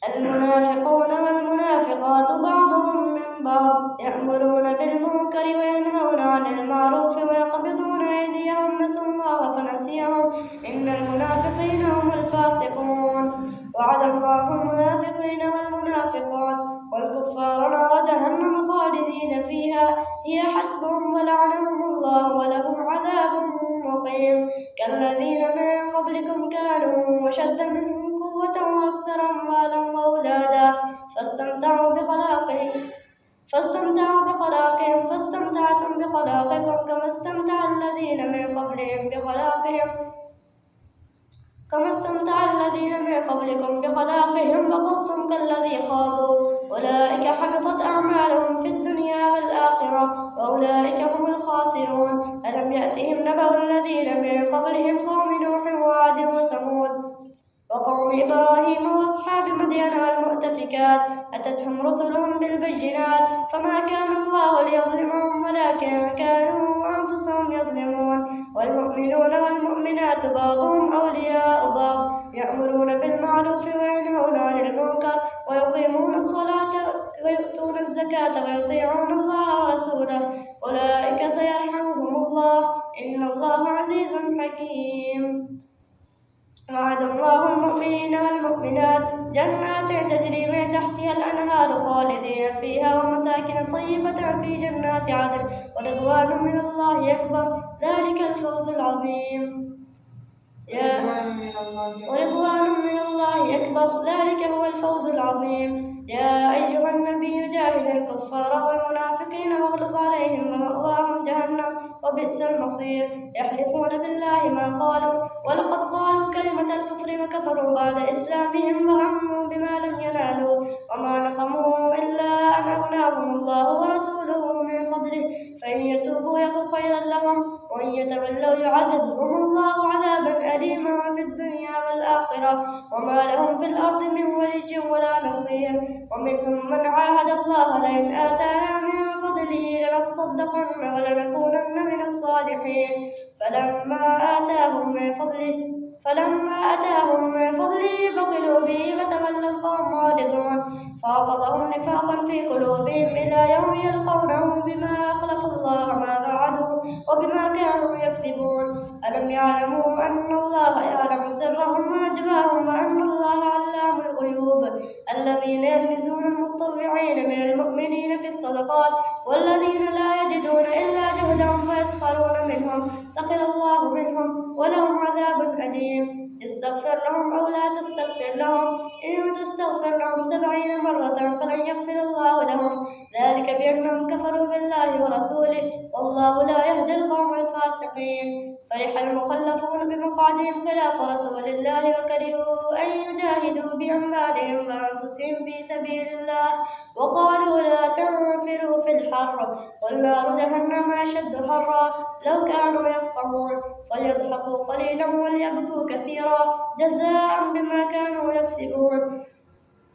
المنافقون والمنافقات بعضهم من بعض يأمرون بالمنكر وينهون عن المعروف ويقبضون أيديهم نسوا الله فنسيهم إن المنافقين هم الفاسقون وعد الله المنافقين والمنافقات والكفار نار جهنم خالدين فيها هي حسبهم ولعنهم الله ولهم عذاب مقيم كالذين من قبلكم كانوا أشد منهم قوة وأكثر أموالا وأولادا فاستمتعوا بخلاقهم فاستمتعتم بخلاقكم كما استمتع الذين من قبلكم بخلاقهم وخضتم كالذي خاضوا أولئك حبطت أعمالهم في الدنيا والآخرة وأولئك هم الخاسرون ألم يأتهم نبأ الذين من قبلهم قوم نوح وعاد وثمود وقوم إبراهيم وأصحاب مدين والمؤتفكات أتتهم رسلهم بالبينات فما كان الله ليظلمهم ولكن كانوا أنفسهم يظلمون والمؤمنون والمؤمنات بعضهم أولياء بعض يأمرون بالمعروف وينهون عن المنكر ويقيمون الصلاة ويؤتون الزكاة ويطيعون الله ورسوله أولئك سيرحمهم الله إن الله عزيز حكيم وعد الله المؤمنين والمؤمنات جنات تجري من تحتها الأنهار خالدين فيها ومساكن طيبة في جنات عدن ورضوان من الله أكبر ذلك الفوز العظيم ورضوان من الله أكبر ذلك هو الفوز العظيم يا أيها النبي جاهد الكفار والمنافقين واغلظ عليهم ومأواهم جهنم وبئس المصير يحلفون بالله ما قالوا ولقد قالوا كلمة الكفر وكفروا بعد إسلامهم وهموا بما لم ينالوا وما نقموا إلا أن أغناهم الله ورسوله من فضله فإن يتوبوا يكن خيرا لهم وإن يتولوا يعذبهم الله عذابا أليما في الدنيا والآخرة وما لهم في الأرض من ولي ولا نصير ومنهم من عاهد الله لئن آتانا من فضله لنصدقن ولنكونن من الصالحين فلما آتاهم من فضله بخلوا به وتولوا وهم معرضون فعقبهم نفاقا في قلوبهم إلى يوم يلقونه بما أخلفوا الله ما وعدوا وبما كانوا يكذبون ألم يعلموا أن الله يعلم سرهم ونجواهم وأن الله علام الغيوب الذين يلمزون المتطوعين من المؤمنين في الصدقات والذين لا يجدون إلا جهدهم فيسخرون منهم سخر الله منهم ولهم عذاب أليم استغفر لهم أو لا تستغفر لهم إن تستغفر لهم 70 مرة فلن يغفر الله لهم ذلك بأنهم كفروا بالله ورسوله والله لا يهدي القوم الفاسقين فرح المخلفون بمقعدهم خلاف رسول الله وكرهوا أن يجاهدوا بأموالهم وأنفسهم في سبيل الله وقالوا لا تنفروا في الحر قل نار جهنم أشد حرا لو كانوا يفقهون فليضحكوا قليلا وليبكوا كثيرا جزاء بما كانوا يكسبون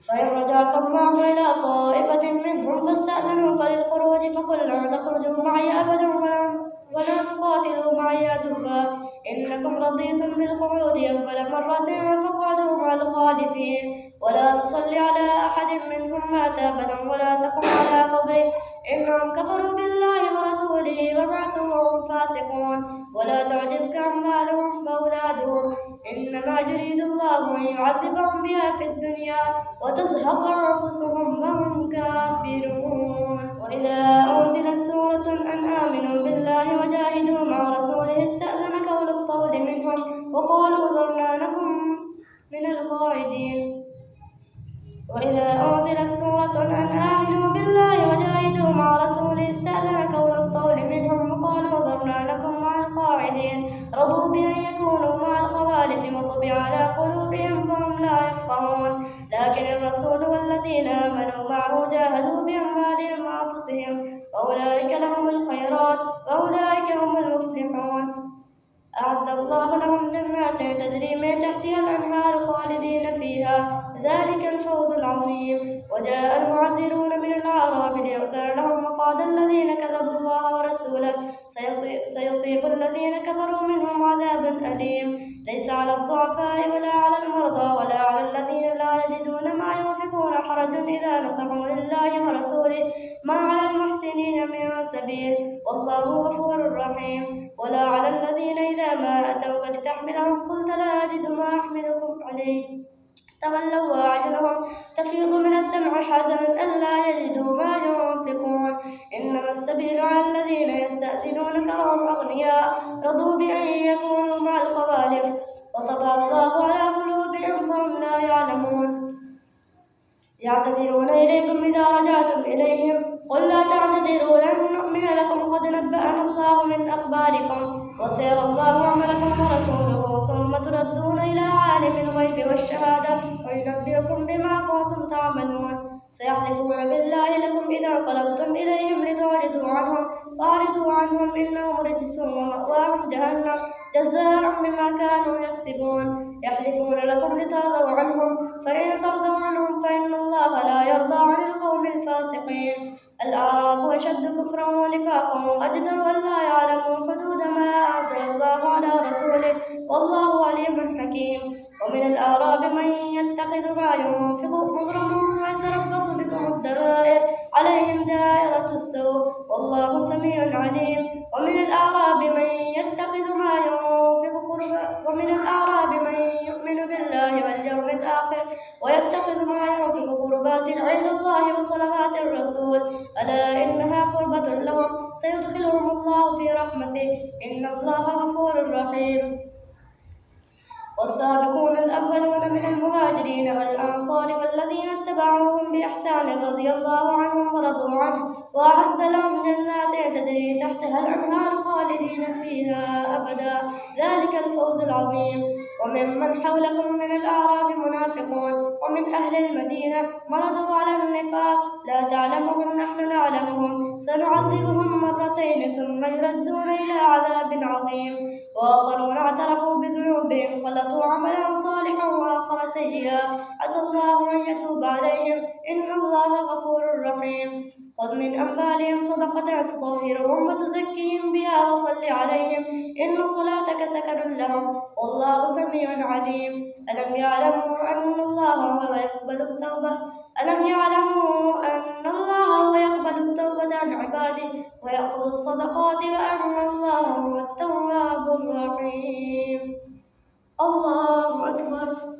فإن رجعك الله إلى طائفة منهم فاستأذنوك للخروج فقل لا تخرجوا معي أبدا ولا تقاتلوا معي عدوا إنكم رضيتم بالقعود أول مرة فاقعدوا مع الخالفين ولا تصل على أحد منهم مات أبدا ولا تقم على قبره إنهم كفروا بالله ورسوله وماتوا وهم فاسقون ولا تعجبك أموالهم وأولادهم إنما يريد الله أن يعذبهم بها في الدنيا وتزهق أنفسهم وهم كافرون وإذا أنزلت سورة أن آمنوا بالله وجاهدوا مع رسوله استأذنك أولو الطول منهم وقالوا ذرنا نكن من القاعدين وإذا أنزلت سورة أن آمنوا بالله وجاهدوا مع رسوله استأذنك أولو الطول منهم وقالوا ذرنا نكن مع القاعدين رضوا بأن يكونوا مع الخوالف وطبع على قلوبهم فهم لا يفقهون لكن الرسول والذين آمنوا معه جاهدوا بأموالهم وأنفسهم وأولئك لهم الخيرات وأولئك هم المفلحون أعد الله لهم جنات تجري من تحتها الأنهار خالدين فيها ذلك الفوز العظيم وجاء المعذرون من الأعراب ليؤذن لهم وقال الذين كذبوا الله ورسوله سيصيب الذين كفروا منهم عذاب أليم ليس على الضعفاء ولا على المرضى ولا على الذين لا يجدون ما ينفقون حرج إذا نصحوا لله ورسوله ما على المحسنين من سبيل والله غفور رحيم. ولا على الذين إذا ما أتوك لتحملهم قلت لا أجد ما أحملكم عليه تولوا وأعينهم تفيض من الدمع حزنا ألا يجدوا ما ينفقون. إنما السبيل على الذين يستأذنونك وهم أغنياء رضوا بأن يكونوا مع الخوالف وطبع الله على قلوبهم فهم لا يعلمون. يعتذرون إليكم إذا رجعتم إليهم قل لا تعتذروا لن نؤمن لكم قد نبأنا الله من أخباركم وسيرى الله عملكم ورسوله ثم تردون إلى عالم الغيب والشهادة وينبئكم بما كنتم تعملون. سيحلفون بالله لكم إذا انقلبتم إليهم لتعرضوا عنهم فأعرضوا عنهم إنهم رجس ومأواهم جهنم جزاء بما كانوا يكسبون. يحلفون لكم لترضوا عنهم فإن ترضوا عنهم فإن الله لا يرضى عن القوم الفاسقين. الأعراب أشد كفرا ونفاقا وأجدر ألا يعلموا حدود ما أنزل الله على رسوله والله عليم حكيم. ومن الأعراب من يتخذ ما ينفق مغرما ويتربص بكم الدوائر عليهم دائرة السوء والله سميع عليم. ومن الأعراب من يتخذ ما ينفق ومن الأعراب من يؤمن بالله واليوم الآخر ويتخذ ما ينفق قربات عند الله وصلوات الرسول ألا إنها قربة لهم سيدخلهم الله في رحمته إن الله غفور رحيم. والسابقون الأولون من المهاجرين والأنصار والذين اتبعوهم بإحسان رضي الله عنهم ورضوا عنه وأعد لهم جنات تجري تحتها الأنهار خالدين فيها أبدا ذلك الفوز العظيم. وممن حولكم من الأعراب منافقون ومن أهل المدينة مرضوا على النفاق لا تعلمهم نحن نعلمهم سنعذبهم مرتين ثم يردون إلى عذاب عظيم. وآخرون اعترفوا بذنوبهم خلطوا عملا صالحا وآخر سيئا عسى الله أن يتوب عليهم إن الله غفور رحيم. خذ من أموالهم صدقة تطهرهم وتزكيهم بها وصل عليهم إن صلاتك سكن لهم والله سميع عليم. ألم يعلموا أن الله هو يقبل التوبة عن عباده ويأخذ الصدقات وأن الله هو التواب الرحيم. الله أكبر.